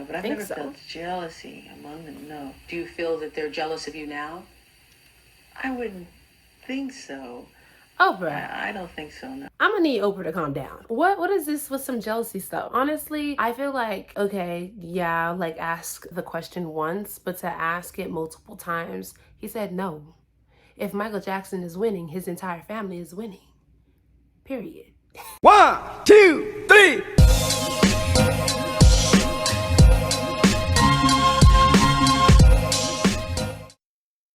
but I've never felt jealousy among them, no. Do you feel that they're jealous of you now? I wouldn't think so. Oprah. I don't think so, no. I'm gonna need Oprah to calm down. What is this with some jealousy stuff? Honestly, I feel like, okay, yeah, like ask the question once, but to ask it multiple times, he said no. If Michael Jackson is winning, his entire family is winning. Period. 1, 2, 3.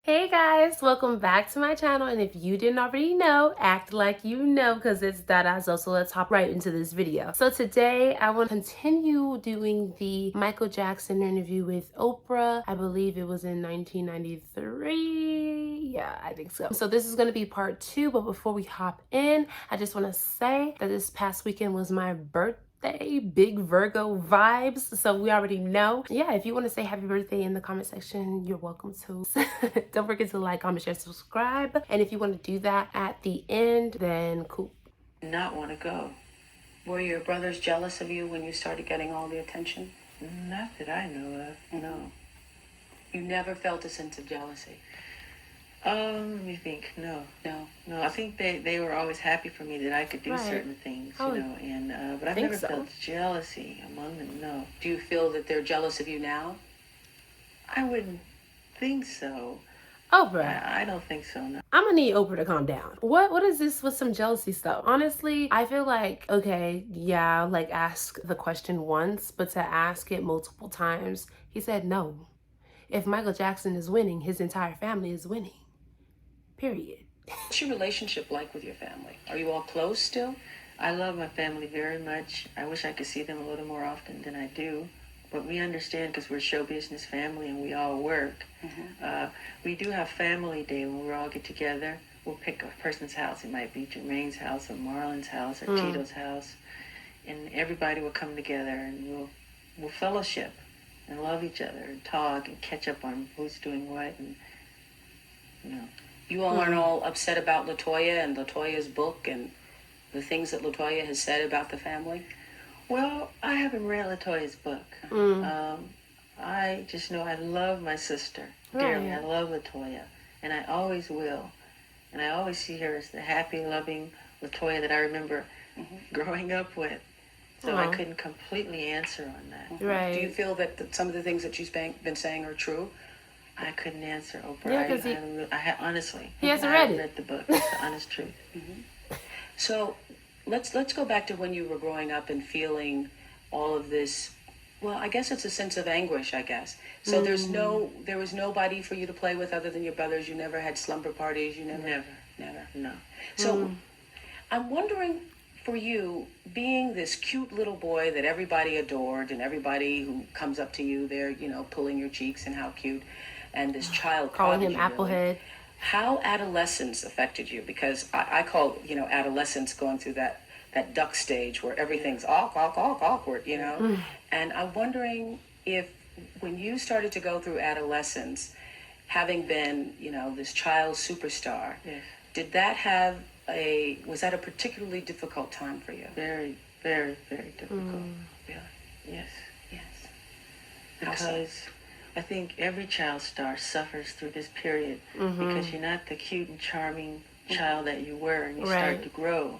Hey guys, welcome back to my channel, and if you didn't already know, act like you know because it's Dadazo, so let's hop right into this video. So today I want to continue doing the Michael Jackson interview with Oprah. I believe it was in 1993. Yeah, I think so. So this is going to be part 2, but before we hop in, I just want to say that this past weekend was my birthday. Big Virgo vibes, so we already know. Yeah, if you want to say happy birthday in the comment section, you're welcome to. Don't forget to like, comment, share, subscribe, and if you want to do that at the end, then cool. Not want to go. Were your brothers jealous of you when you started getting all the attention? Not that I know of, no. You never felt a sense of jealousy? Let me think. No. I think they were always happy for me that I could do certain things, you know. And but I've never felt jealousy among them. No. Do you feel that they're jealous of you now? I wouldn't think so. Oprah. I don't think so. No. I'm gonna need Oprah to calm down. What is this with some jealousy stuff? Honestly, I feel like, okay, yeah, like ask the question once, but to ask it multiple times, he said no. If Michael Jackson is winning, his entire family is winning. Period. What's your relationship like with your family? Are you all close still? I love my family very much. I wish I could see them a little more often than I do. But we understand because we're a show business family and we all work. We do have family day when we all get together. We'll pick a person's house. It might be Jermaine's house or Marlon's house or Tito's house. And everybody will come together and we'll fellowship and love each other and talk and catch up on who's doing what. And, you know. You all aren't all upset about LaToya and LaToya's book and the things that LaToya has said about the family? Well, I haven't read LaToya's book. I just know I love my sister dearly. I love LaToya, and I always will. And I always see her as the happy, loving LaToya that I remember growing up with. So I couldn't completely answer on that. Right. Do you feel that some of the things that she's been saying are true? I couldn't answer, Oprah. Yeah, I honestly, he hasn't read it. I read the book. It's the honest truth. So let's go back to when you were growing up and feeling all of this. Well, I guess it's a sense of anguish, I guess. So there was nobody for you to play with other than your brothers. You never had slumber parties. You never. No. So I'm wondering, for you, being this cute little boy that everybody adored and everybody who comes up to you, they're, pulling your cheeks and how cute, and this child calling him prodigy, Applehead. really. How adolescence affected you? Because I call, adolescence going through that duck stage where everything's awkward, And I'm wondering if when you started to go through adolescence, having been, this child superstar, did that was that a particularly difficult time for you? Very, very, very difficult. Yeah. Yes. Because I think every child star suffers through this period because you're not the cute and charming child that you were, and you start to grow.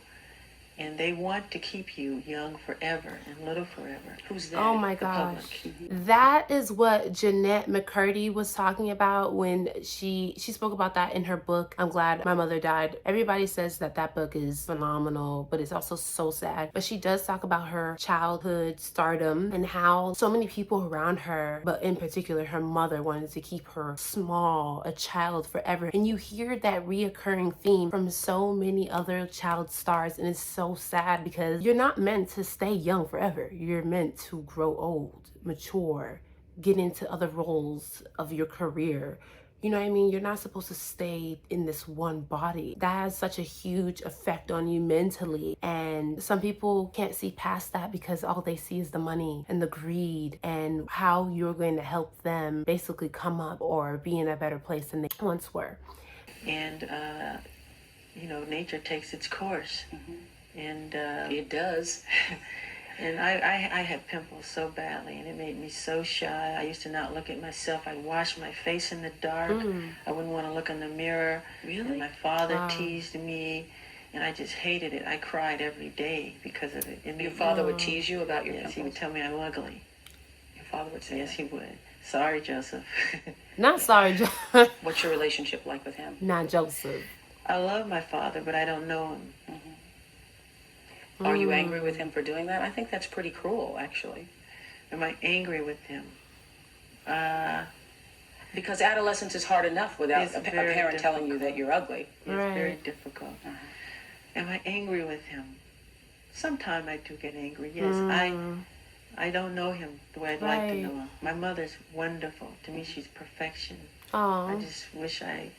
And they want to keep you young forever and little forever. Who's that? Oh my gosh. That is what Jennette McCurdy was talking about when she spoke about that in her book, I'm Glad My Mother Died. Everybody says that book is phenomenal, but it's also so sad. But she does talk about her childhood stardom and how so many people around her, but in particular her mother, wanted to keep her small, a child forever. And you hear that reoccurring theme from so many other child stars, and it's so sad because you're not meant to stay young forever. You're meant to grow old, mature, get into other roles of your career. You know what I mean? You're not supposed to stay in this one body. That has such a huge effect on you mentally. And some people can't see past that because all they see is the money and the greed and how you're going to help them basically come up or be in a better place than they once were. And, nature takes its course. And it does. And I had pimples so badly, and it made me so shy. I used to not look at myself. I'd wash my face in the dark. I wouldn't want to look in the mirror. Really? And my father Wow. teased me, and I just hated it. I cried every day because of it. Your father would tease you about your Yes, he would pimples? tell me I'm ugly. Your father would say Yes, that. he would. Sorry, Joseph. Not sorry, What's your relationship like with him? not Joseph. I love my father, but I don't know him. Are you angry with him for doing that? I think that's pretty cruel, actually. Am I angry with him? Because adolescence is hard enough without It's a very parent telling you difficult. that you're ugly. It's very Right. difficult. Am I angry with him? Sometimes I do get angry. Yes, I don't know him the way I'd like to Right. know him. My mother's wonderful. To me, she's perfection. I Oh, just wish I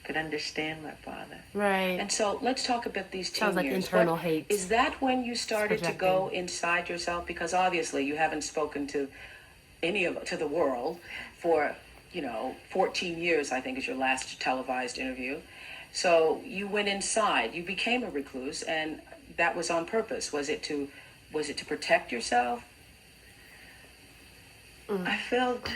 could understand my father. right. And so let's talk about these teen Sounds like years. internal hate. Is that when you started to projecting. go inside yourself? Because obviously you haven't spoken to to the world for 14 years. I think is your last televised interview. So you went inside. You became a recluse, and that was on purpose. Was it to protect yourself? I felt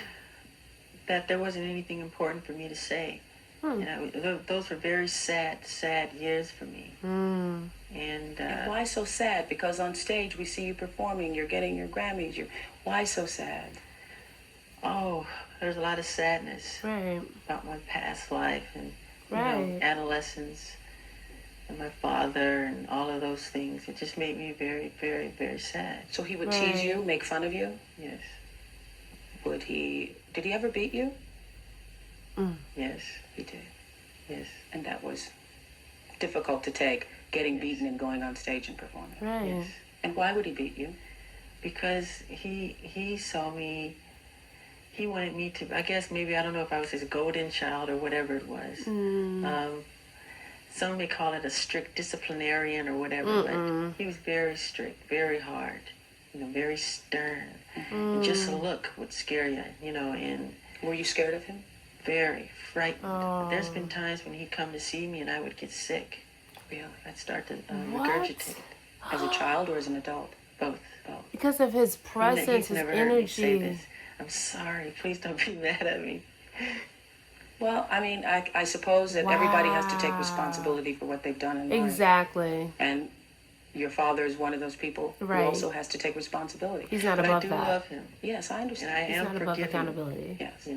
that there wasn't anything important for me to say. Those were very sad years for me. And Why so sad? Because on stage we see you performing. You're getting your Grammys. Why so sad? there's a lot of sadness Right. about my past life and Right. adolescence and my father and all of those things. It just made me very, very, very sad. So he would tease you, Right. make fun of you. Yes, Did he ever beat you? yes, He did. yes, And that was difficult to take, getting beaten and going on stage and performing. Right. yes. And why would he beat you? Because he saw me. He wanted me to. I guess maybe I don't know if I was his golden child or whatever it was. Some may call it a strict disciplinarian or whatever, but he was very strict, very hard, very stern. And just a look would scare you, and Were you scared of him? very frightened. Oh. There's been times when he'd come to see me and I would get sick. Really? I'd start to What? regurgitate. As a child or as an adult? Both. Because of his presence, He's his never heard me say energy. this. I'm sorry. Please don't be mad at me. Well, I mean, I suppose that everybody has to take Wow. responsibility for what they've done in life. Exactly. And your father is one of those people Right. who also has to take responsibility. He's not But I above do that. love him, Yes, I and understand. I He's am not above forgiving. accountability. Yes.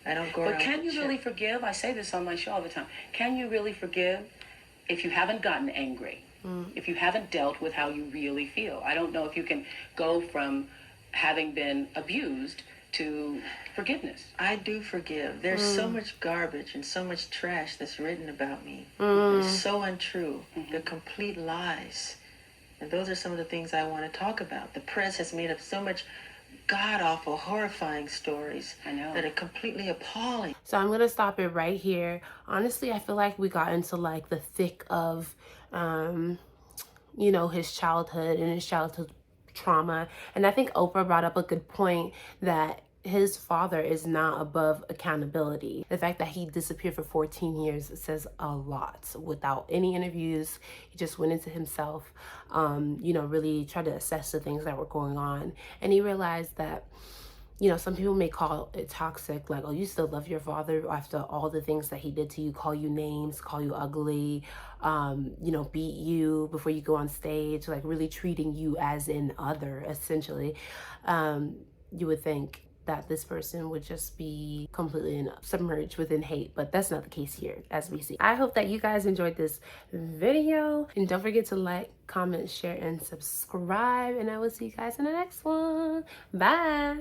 I don't go But around. can you with really shit. forgive? I say this on my show all the time. Can you really forgive if you haven't gotten angry? If you haven't dealt with how you really feel? I don't know if you can go from having been abused to forgiveness. I do forgive. There's so much garbage and so much trash that's written about me. It's so untrue. They're complete lies. And those are some of the things I want to talk about. The press has made up so much god-awful, horrifying stories I know. that are completely appalling. So I'm gonna stop it right here. Honestly, I feel like we got into like the thick of, his childhood and his childhood trauma. And I think Oprah brought up a good point that his father is not above accountability. The fact that he disappeared for 14 years says a lot. Without any interviews, he just went into himself, really tried to assess the things that were going on. And he realized that, some people may call it toxic, like, oh, you still love your father after all the things that he did to you, call you names, call you ugly, beat you before you go on stage, like really treating you as an other, essentially. You would think that this person would just be completely submerged within hate, but that's not the case here, as we see. I hope that you guys enjoyed this video, and don't forget to like, comment, share, and subscribe, and I will see you guys in the next one. Bye.